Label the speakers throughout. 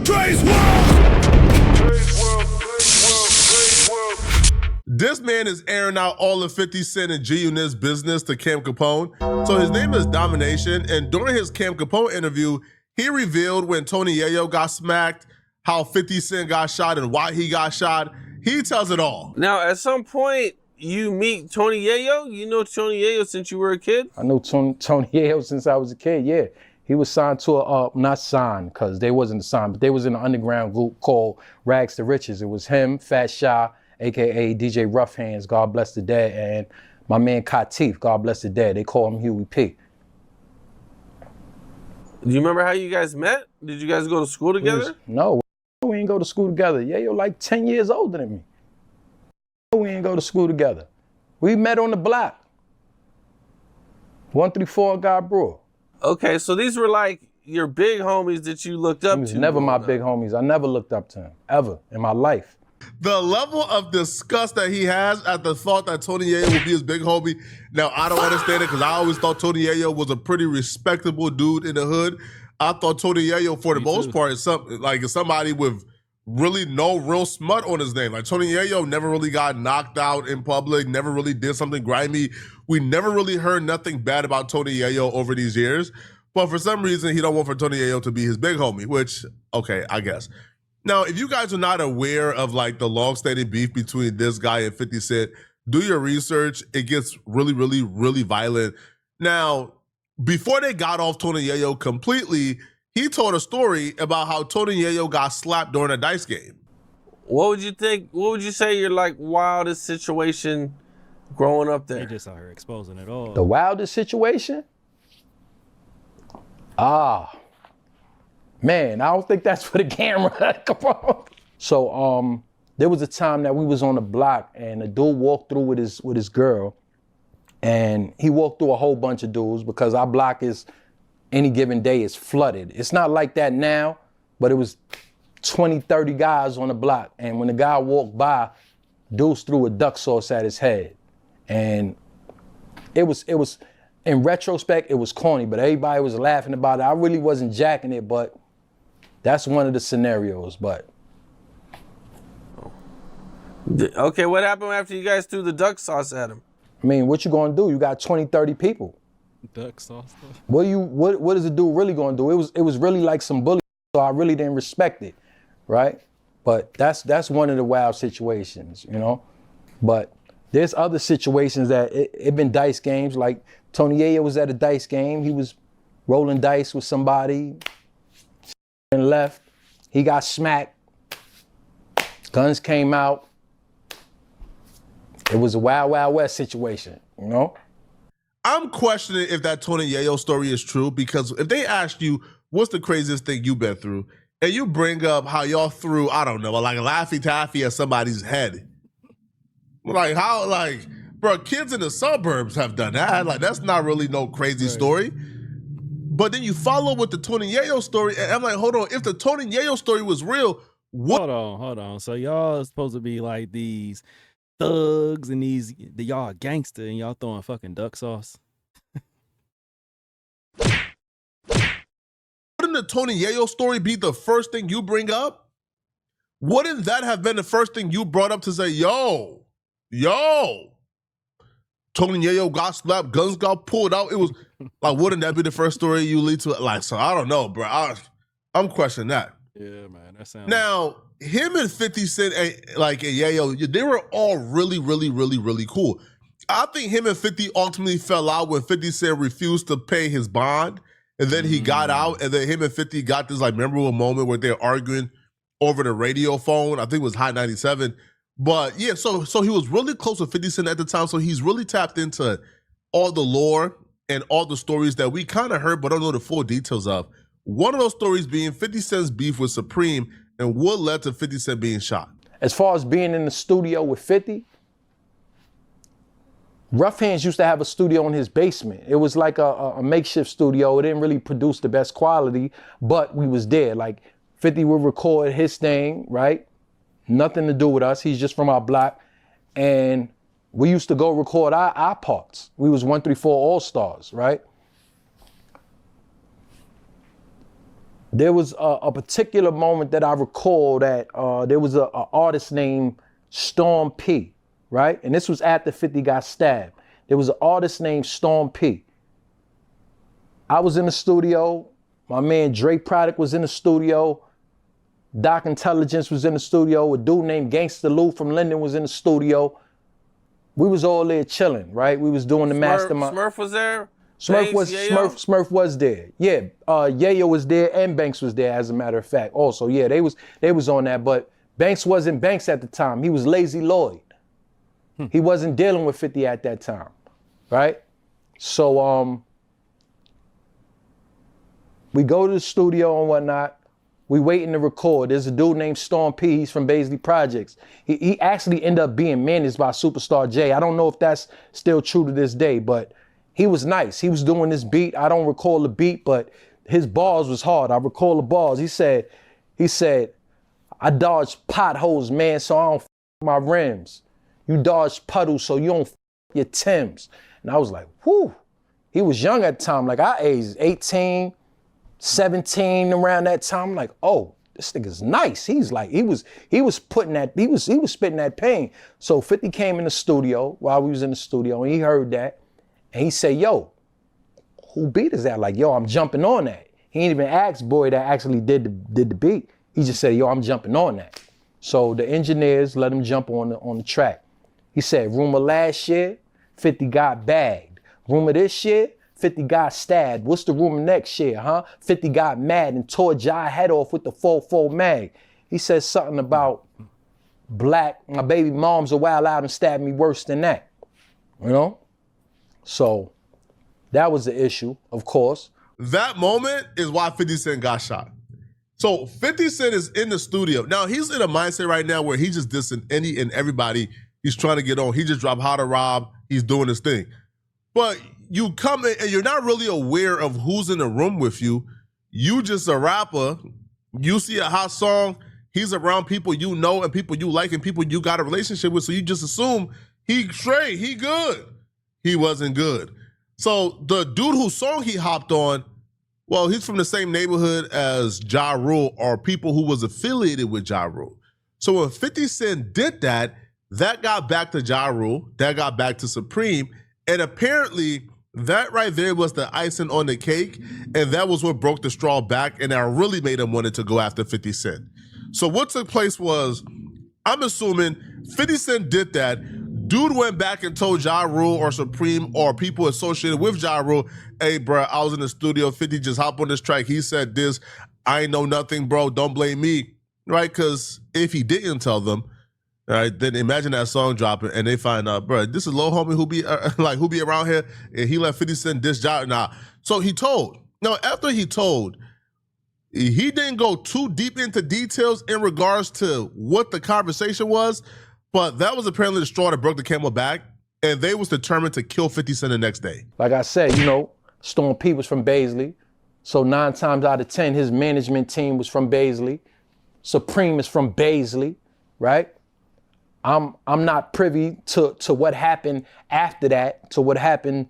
Speaker 1: Dre's World. This man is airing out all of 50 Cent and G-Unit's business to Cam Capone. So his name is Domination, and during his Cam Capone interview, he revealed when Tony Yayo got smacked, how 50 Cent got shot and why he got shot. He tells it all.
Speaker 2: Now, at some point, you meet Tony Yayo? You know Tony Yayo since you were a kid?
Speaker 3: I know Tony Yayo since I was a kid, yeah. He was signed to not signed, because they wasn't signed, but they was in an underground group called Rags to Riches. It was him, Fat Shy, AKA DJ Rough Hands, God bless the dead, and my man Katif, God bless the dead. They call him Huey P.
Speaker 2: Do you remember how you guys met? Did you guys go to school together?
Speaker 3: No, we didn't go to school together. Yayo like 10 years older than me. We didn't go to school together. We met on the block. 134 God Brewer.
Speaker 2: Okay, so these were like your big homies that you looked up to.
Speaker 3: He was never my big homies. I never looked up to him, ever, in my life.
Speaker 1: The level of disgust that he has at the thought that Tony Yayo would be his big homie. Now, I don't understand it because I always thought Tony Yayo was a pretty respectable dude in the hood. I thought Tony Yayo, for the most part, is somebody with really no real smut on his name. Like Tony Yayo never really got knocked out in public, never really did something grimy. We never really heard nothing bad about Tony Yayo over these years. But for some reason, he don't want for Tony Yayo to be his big homie, which, okay, I guess. Now, if you guys are not aware of like the long-standing beef between this guy and 50 Cent, do your research. It gets really, really, really violent. Now, before they got off Tony Yayo completely, he told a story about how Tony Yayo got slapped during a dice game.
Speaker 2: What would you think? What would you say your like wildest situation growing up there?
Speaker 4: They just out here exposing it all.
Speaker 3: The wildest situation? Man, I don't think that's for the camera. Come on. So there was a time that we was on the block and a dude walked through with his girl, and he walked through a whole bunch of dudes because our block is any given day is flooded. It's not like that now, but it was 20, 30 guys on the block. And when the guy walked by, dudes threw a duck sauce at his head. And it was, in retrospect, it was corny, but everybody was laughing about it. I really wasn't jacking it, but that's one of the scenarios, but.
Speaker 2: Okay, what happened after you guys threw the duck sauce at him?
Speaker 3: I mean, what you gonna do? You got 20, 30 people.
Speaker 4: Duck sauce.
Speaker 3: What is a dude really gonna do? It was really like some bully, so I really didn't respect it, right? But that's one of the wild situations, you know? But there's other situations that it been dice games, like Tony Yayo was at a dice game. He was rolling dice with somebody and left. He got smacked. Guns came out. It was a Wild Wild West situation, you know?
Speaker 1: I'm questioning if that Tony Yayo story is true, because if they asked you, what's the craziest thing you've been through? And you bring up how y'all threw, I don't know, like a Laffy Taffy at somebody's head. Like how, like, bro, kids in the suburbs have done that. Like, that's not really no crazy story. But then you follow with the Tony Yayo story, and I'm like, hold on, if the Tony Yayo story was real, what?
Speaker 4: Hold on. So y'all supposed to be like these thugs and y'all gangster and y'all throwing fucking duck sauce?
Speaker 1: Wouldn't the Tony Yayo story be the first thing you bring up? Wouldn't that have been the first thing you brought up to say, yo, Tony Yayo got slapped, guns got pulled out? It was like, wouldn't that be the first story you lead to? Like, so I don't know, bro. I'm questioning that.
Speaker 4: Yeah, man, that sounds.
Speaker 1: Now, him and 50 Cent, and Yayo, they were all really, really, really, really cool. I think him and 50 ultimately fell out when 50 Cent refused to pay his bond, and then he got out, and then him and 50 got this like memorable moment where they're arguing over the radio phone. I think it was High 97. But yeah, so he was really close with 50 Cent at the time, so he's really tapped into all the lore and all the stories that we kind of heard but don't know the full details of. One of those stories being 50 Cent's beef with Supreme and what led to 50 Cent being shot.
Speaker 3: As far as being in the studio with 50, Rough Hands used to have a studio in his basement. It was like a makeshift studio. It didn't really produce the best quality, but we was there. Like 50 would record his thing, right? Nothing to do with us. He's just from our block. And we used to go record our parts. We was 134 All-Stars, right? There was a particular moment that I recall that there was a artist named Storm P, right? And this was after 50 got stabbed. There was an artist named Storm P. I was in the studio. My man Dre Product was in the studio. Doc Intelligence was in the studio. A dude named Gangsta Lou from Linden was in the studio. We was all there chilling, right? We was doing the mastermind.
Speaker 2: Smurf was there?
Speaker 3: Smurf was there. Yeah, Yayo was there and Banks was there, as a matter of fact. Also, yeah, they was on that, but Banks wasn't Banks at the time. He was Lazy Lloyd. He wasn't dealing with 50 at that time, right? So we go to the studio and whatnot. We waiting to record. There's a dude named Storm P. He's from Baisley Projects. He actually ended up being managed by Superstar J. I don't know if that's still true to this day, but he was nice. He was doing this beat. I don't recall the beat, but his bars was hard. I recall the bars. He said, I dodged potholes, man, so I don't my rims. You dodged puddles, so you don't your Timbs. And I was like, whew. He was young at the time. Like, I aged 18, 17 around that time. I'm like, oh, this nigga's nice. He's like, he was spitting that pain. So 50 came in the studio while we was in the studio and he heard that. And he said, yo, who beat is that? Like, yo, I'm jumping on that. He ain't even asked Boy that actually did the beat. He just said, yo, I'm jumping on that. So the engineers let him jump on the track. He said, rumor last year, 50 got bagged. Rumor this year, 50 got stabbed. What's the rumor next year, huh? 50 got mad and tore Jai head off with the 4-4 mag. He said something about black, my baby mom's a wild out and stabbed me worse than that, you know? So that was the issue, of course.
Speaker 1: That moment is why 50 Cent got shot. So 50 Cent is in the studio. Now he's in a mindset right now where he's just dissing any and everybody he's trying to get on. He just dropped How to Rob. He's doing his thing. But you come in and you're not really aware of who's in the room with you. You just a rapper. You see a hot song. He's around people you know and people you like and people you got a relationship with. So you just assume he straight, he good. He wasn't good. So the dude whose song he hopped on, well, he's from the same neighborhood as Ja Rule or people who was affiliated with Ja Rule. So when 50 Cent did that, that got back to Ja Rule, that got back to Supreme, and apparently that right there was the icing on the cake, and that was what broke the straw back, and that really made him wanted to go after 50 Cent. So what took place was, I'm assuming 50 Cent did that. Dude went back and told Ja Rule or Supreme or people associated with Ja Rule, hey, bro, I was in the studio, 50 just hop on this track. He said this. I ain't know nothing, bro. Don't blame me, right? Because if he didn't tell them, right, then imagine that song dropping and they find out, bro, this is Lil Homie who be around here and he let 50 Cent diss Ja. Nah. So he told. Now, after he told, he didn't go too deep into details in regards to what the conversation was, but that was apparently the straw that broke the camel back, and they was determined to kill 50 Cent the next day.
Speaker 3: Like I said, you know, Storm P was from Baisley, so 9 times out of 10, his management team was from Baisley. Supreme is from Baisley, right? I'm not privy to what happened after that, to what happened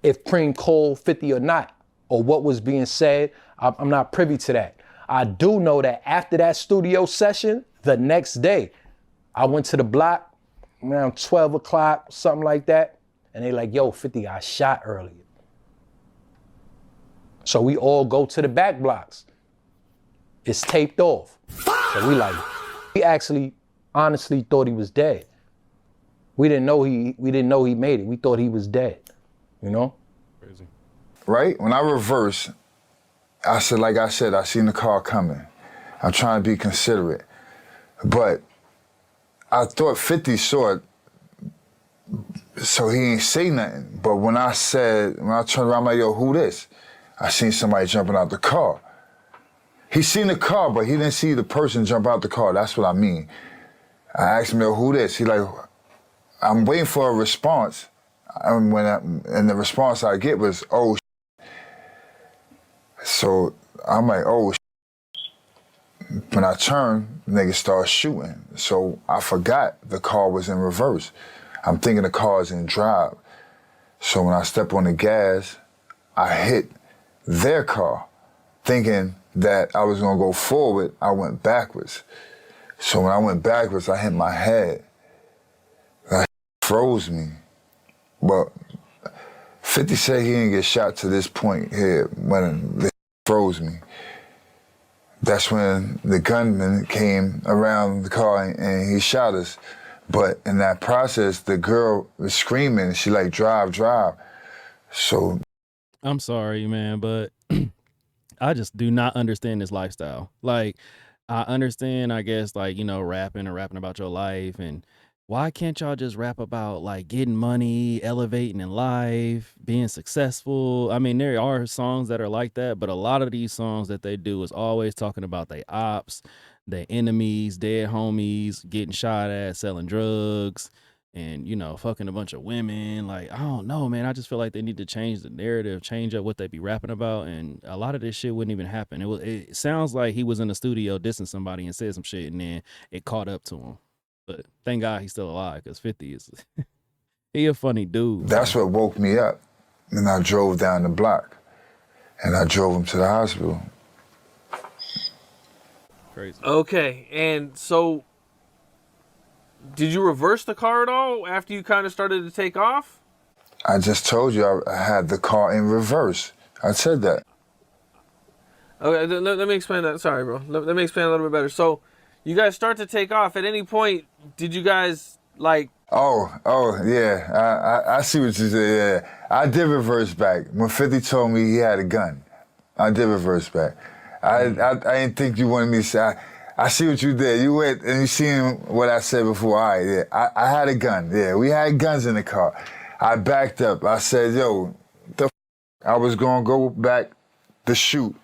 Speaker 3: if Preem called 50 or not, or what was being said. I'm not privy to that. I do know that after that studio session, the next day, I went to the block around 12 o'clock, something like that, and they like, yo, 50 got shot earlier. So we all go to the back blocks. It's taped off. So we actually honestly thought he was dead. We didn't know he made it. We thought he was dead, you know?
Speaker 5: Crazy.
Speaker 6: Right? When I reverse, I said, I seen the car coming. I'm trying to be considerate. But I thought 50 saw it, so he ain't say nothing. But when I turned around, I'm like, yo, who this? I seen somebody jumping out the car. He seen the car, but he didn't see the person jump out the car. That's what I mean. I asked him, yo, who this? He like, I'm waiting for a response. And the response I get was, oh, so I'm like, oh, when I turned, the nigga started shooting. So I forgot the car was in reverse. I'm thinking the car's in drive. So when I step on the gas, I hit their car. thinking that I was gonna go forward, I went backwards. So when I went backwards, I hit my head. That froze me. But 50 said he didn't get shot to this point here when they froze me. That's when the gunman came around the car and he shot us. But in that process, the girl was screaming. She like, drive. So.
Speaker 4: I'm sorry, man, but I just do not understand this lifestyle. Like, I understand, I guess, like, you know, rapping about your life, and why can't y'all just rap about like getting money, elevating in life, being successful? I mean, there are songs that are like that, but a lot of these songs that they do is always talking about their ops, their enemies, dead homies, getting shot at, selling drugs, and, you know, fucking a bunch of women. Like, I don't know, man. I just feel like they need to change the narrative, change up what they be rapping about, and a lot of this shit wouldn't even happen. It sounds like he was in the studio dissing somebody and said some shit, and then it caught up to him. But thank God he's still alive, because 50 is he a funny dude.
Speaker 6: That's what woke me up. And I drove down the block and I drove him to the hospital.
Speaker 4: Crazy.
Speaker 2: Okay, and so did you reverse the car at all after you kind of started to take off?
Speaker 6: I just told you I had the car in reverse. I said that.
Speaker 2: Okay, let me explain that. Sorry, bro. Let me explain a little bit better. So you guys start to take off. At any point, did you guys like...
Speaker 6: Oh, yeah. I see what you said. Yeah, I did reverse back. When 50 told me he had a gun, I did reverse back. I didn't think you wanted me to say... I see what you did. You went and you seen what I said before. All right, yeah. I had a gun. Yeah, we had guns in the car. I backed up. I said, yo, I was going to go back to shoot.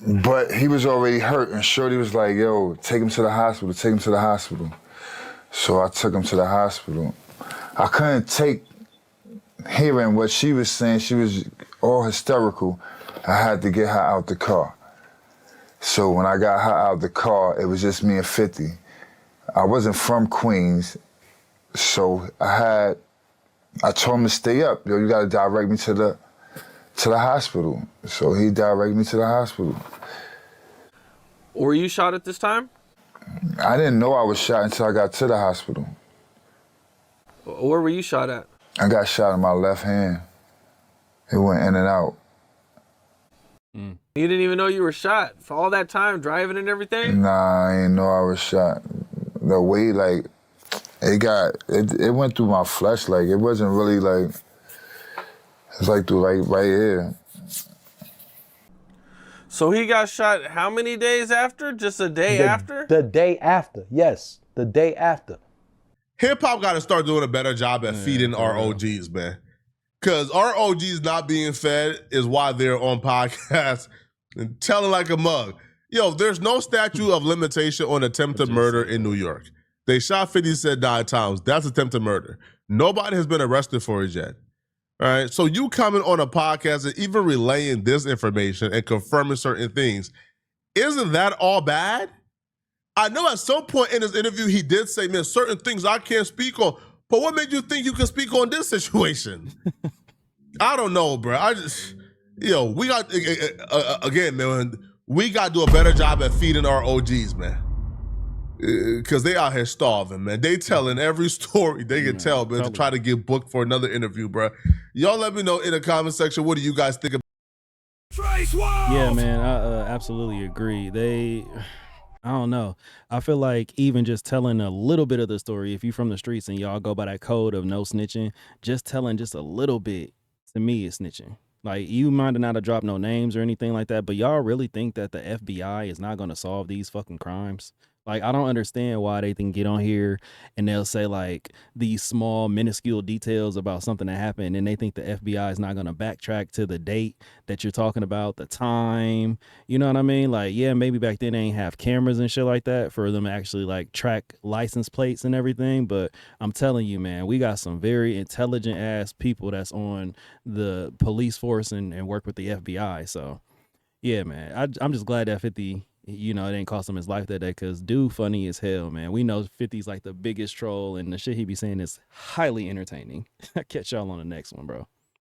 Speaker 6: But he was already hurt, and Shorty was like, yo, take him to the hospital. So I took him to the hospital. I couldn't take hearing what she was saying. She was all hysterical. I had to get her out the car. So when I got her out the car, it was just me and 50. I wasn't from Queens, so I told him to stay up. Yo, you gotta direct me to the hospital. So he directed me to the hospital.
Speaker 2: Were you shot at this time?
Speaker 6: I didn't know I was shot until I got to the hospital.
Speaker 2: Where were you shot at?
Speaker 6: I got shot in my left hand. It went in and out.
Speaker 2: You didn't even know you were shot for all that time driving and everything?
Speaker 6: Nah, I didn't know I was shot. The way, like, it went through my flesh. Like, it wasn't really like, it's like through right here.
Speaker 2: So he got shot how many days after? Just a day after?
Speaker 3: The day after, yes. The day after.
Speaker 1: Hip hop got to start doing a better job at feeding our OGs, man. Because our OGs not being fed is why they're on podcasts and telling like a mug. Yo, there's no statute of limitation on attempted murder in New York. They shot 50 Cent 9 times. That's attempted murder. Nobody has been arrested for it yet. All right, so you coming on a podcast and even relaying this information and confirming certain things, isn't that all bad? I know at some point in his interview he did say, man, certain things I can't speak on, but what made you think you can speak on this situation? I don't know, bro. We got, again, man, we got to do a better job at feeding our OGs, man. Because they out here starving, man. They telling every story they can tell, man, to try to get booked for another interview, bro. Y'all let me know in the comment section, what do you guys think about
Speaker 4: Yeah, man, I absolutely agree. I don't know. I feel like even just telling a little bit of the story, if you from the streets and y'all go by that code of no snitching, just telling just a little bit, to me, is snitching. Like, you might not have dropped no names or anything like that, but y'all really think that the FBI is not going to solve these fucking crimes? Like, I don't understand why they can get on here and they'll say like these small minuscule details about something that happened, and they think the FBI is not going to backtrack to the date that you're talking about, the time, you know what I mean? Like, yeah, maybe back then they ain't have cameras and shit like that for them to actually like track license plates and everything. But I'm telling you, man, we got some very intelligent ass people that's on the police force and work with the FBI. So yeah, man, I'm just glad that 50, you know, it ain't cost him his life that day, because dude funny as hell, man. We know 50's like the biggest troll, and the shit he be saying is highly entertaining. Catch y'all on the next one, bro.